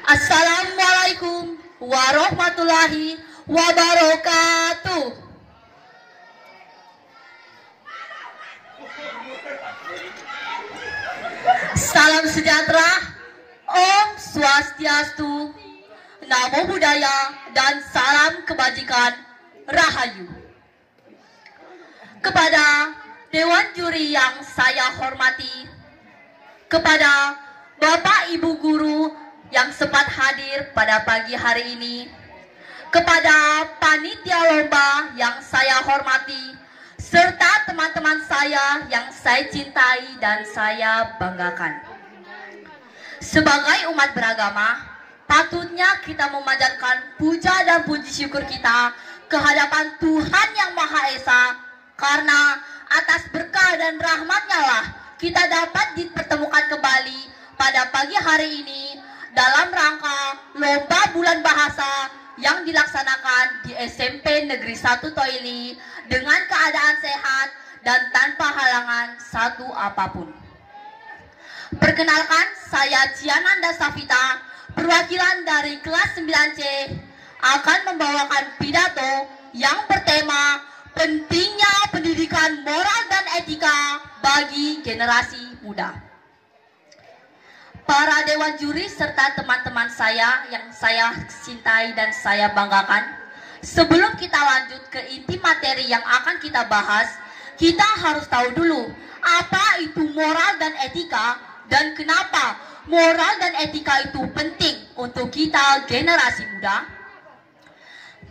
Assalamualaikum warahmatullahi wabarakatuh. Salam sejahtera, Om Swastiastu, Namo Buddhaya, dan salam kebajikan, Rahayu. Kepada Dewan Juri yang saya hormati, kepada Bapak Ibu Guru yang sempat hadir pada pagi hari ini, kepada panitia lomba yang saya hormati, serta teman-teman saya yang saya cintai dan saya banggakan. Sebagai umat beragama, patutnya kita memanjatkan puja dan puji syukur kita ke hadapan Tuhan Yang Maha Esa, karena atas berkah dan rahmat-Nya lah kita dapat dipertemukan kembali pada pagi hari ini dalam rangka lomba bulan bahasa yang dilaksanakan di SMP Negeri 1 Toili dengan keadaan sehat dan tanpa halangan satu apapun. Perkenalkan, saya Ciananda Safita, perwakilan dari kelas 9C, akan membawakan pidato yang bertema pentingnya pendidikan moral dan etika bagi generasi muda. Para dewan juri serta teman-teman saya yang saya cintai dan saya banggakan, sebelum kita lanjut ke inti materi yang akan kita bahas, kita harus tahu dulu apa itu moral dan etika dan kenapa moral dan etika itu penting untuk kita generasi muda.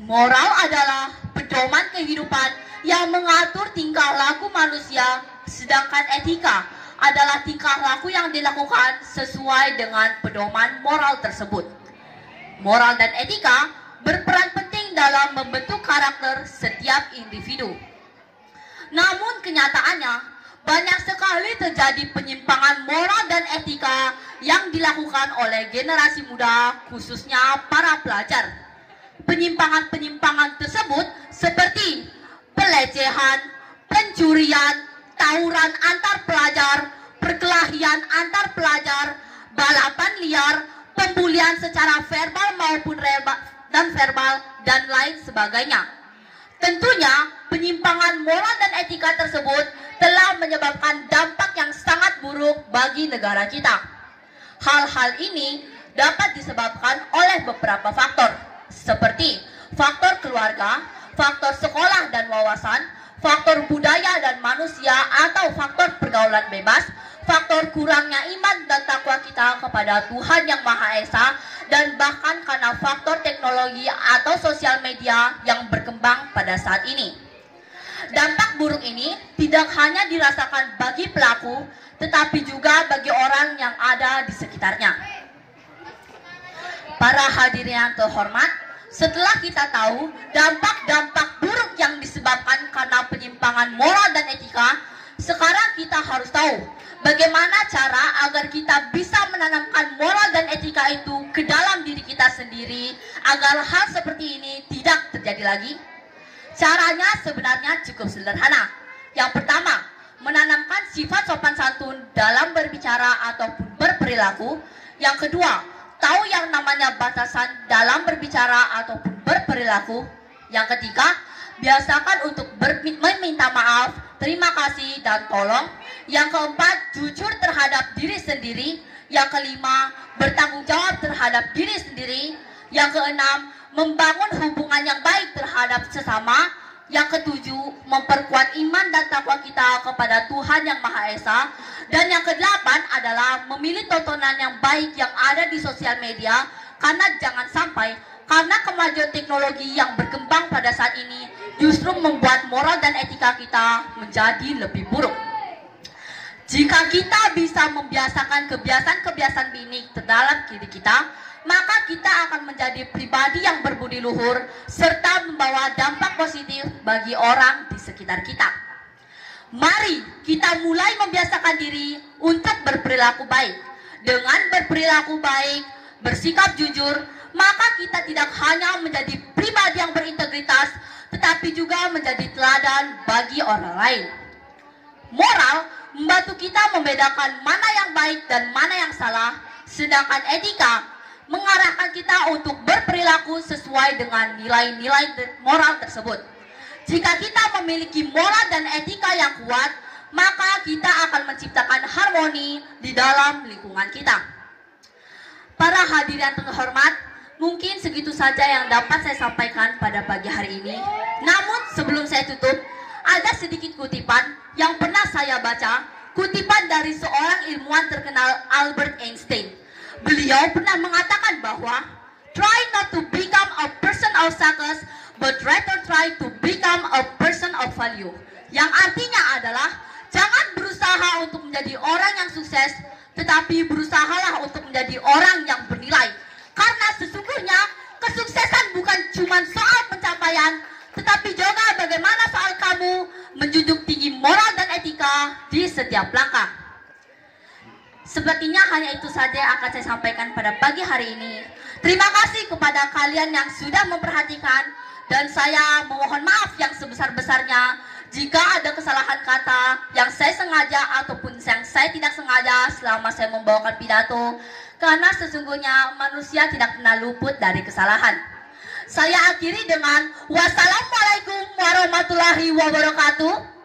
Moral adalah pedoman kehidupan yang mengatur tingkah laku manusia, sedangkan etika adalah tingkah laku yang dilakukan sesuai dengan pedoman moral tersebut. Moral dan etika berperan penting dalam membentuk karakter setiap individu. Namun kenyataannya, banyak sekali terjadi penyimpangan moral dan etika yang dilakukan oleh generasi muda, khususnya para pelajar. Penyimpangan-penyimpangan tersebut seperti pelecehan, pencurian, tawuran antar pelajar, perkelahian antar pelajar, balapan liar, pembulian secara verbal maupun verbal, dan lain sebagainya. Tentunya, penyimpangan moral dan etika tersebut telah menyebabkan dampak yang sangat buruk bagi negara kita. Hal-hal ini dapat disebabkan oleh beberapa faktor, seperti faktor keluarga, faktor sekolah dan wawasan, faktor budaya dan manusia atau faktor pergaulan bebas, faktor kurangnya iman dan takwa kita kepada Tuhan Yang Maha Esa, dan bahkan karena faktor teknologi atau sosial media yang berkembang pada saat ini. Dampak buruk ini tidak hanya dirasakan bagi pelaku, tetapi juga bagi orang yang ada di sekitarnya. Para hadirin yang terhormat, setelah kita tahu dampak-dampak buruk yang disebabkan karena penyimpangan moral dan etika, sekarang kita harus tahu bagaimana cara agar kita bisa menanamkan moral dan etika itu ke dalam diri kita sendiri agar hal seperti ini tidak terjadi lagi. Caranya sebenarnya cukup sederhana. Yang pertama, menanamkan sifat sopan santun dalam berbicara ataupun berperilaku. Yang kedua, tahu yang namanya batasan dalam berbicara ataupun berperilaku. Yang ketiga, biasakan untuk meminta maaf, terima kasih, dan tolong. Yang keempat, jujur terhadap diri sendiri. Yang kelima, bertanggung jawab terhadap diri sendiri. Yang keenam, membangun hubungan yang baik terhadap sesama. Yang ketujuh, memperkuat iman dan takwa kita kepada Tuhan Yang Maha Esa. Dan yang kedelapan adalah memilih tontonan yang baik yang ada di sosial media, karena jangan sampai karena kemajuan teknologi yang berkembang pada saat ini justru membuat moral dan etika kita menjadi lebih buruk. Jika kita bisa membiasakan kebiasaan-kebiasaan ini ke dalam diri kita, maka kita akan menjadi pribadi yang berbudi luhur serta membawa dampak positif bagi orang di sekitar kita. Mari kita mulai membiasakan diri untuk berperilaku baik. Dengan berperilaku baik, bersikap jujur, maka kita tidak hanya menjadi pribadi yang berintegritas, tetapi juga menjadi teladan bagi orang lain. Moral membantu kita membedakan mana yang baik dan mana yang salah, sedangkan etika mengarahkan kita untuk berperilaku sesuai dengan nilai-nilai moral tersebut. Jika kita memiliki moral dan etika yang kuat, maka kita akan menciptakan harmoni di dalam lingkungan kita. Para hadirin terhormat, mungkin segitu saja yang dapat saya sampaikan pada pagi hari ini. Namun sebelum saya tutup, ada sedikit kutipan yang pernah saya baca, kutipan dari seorang ilmuwan terkenal Albert Einstein. Beliau pernah mengatakan bahwa try not to become a person of success, but rather try to become a person of value. Yang artinya adalah jangan berusaha untuk menjadi orang yang sukses, tetapi berusahalah untuk menjadi orang yang bernilai. Karena sesungguhnya kesuksesan bukan cuma soal pencapaian, tetapi juga bagaimana soal kamu menjunjung tinggi moral dan etika di setiap langkah. Sepertinya hanya itu saja yang akan saya sampaikan pada pagi hari ini. Terima kasih kepada kalian yang sudah memperhatikan, dan saya memohon maaf yang sebesar-besarnya jika ada kesalahan kata yang saya sengaja ataupun yang saya tidak sengaja selama saya membawakan pidato, karena sesungguhnya manusia tidak pernah luput dari kesalahan. Saya akhiri dengan wassalamualaikum warahmatullahi wabarakatuh.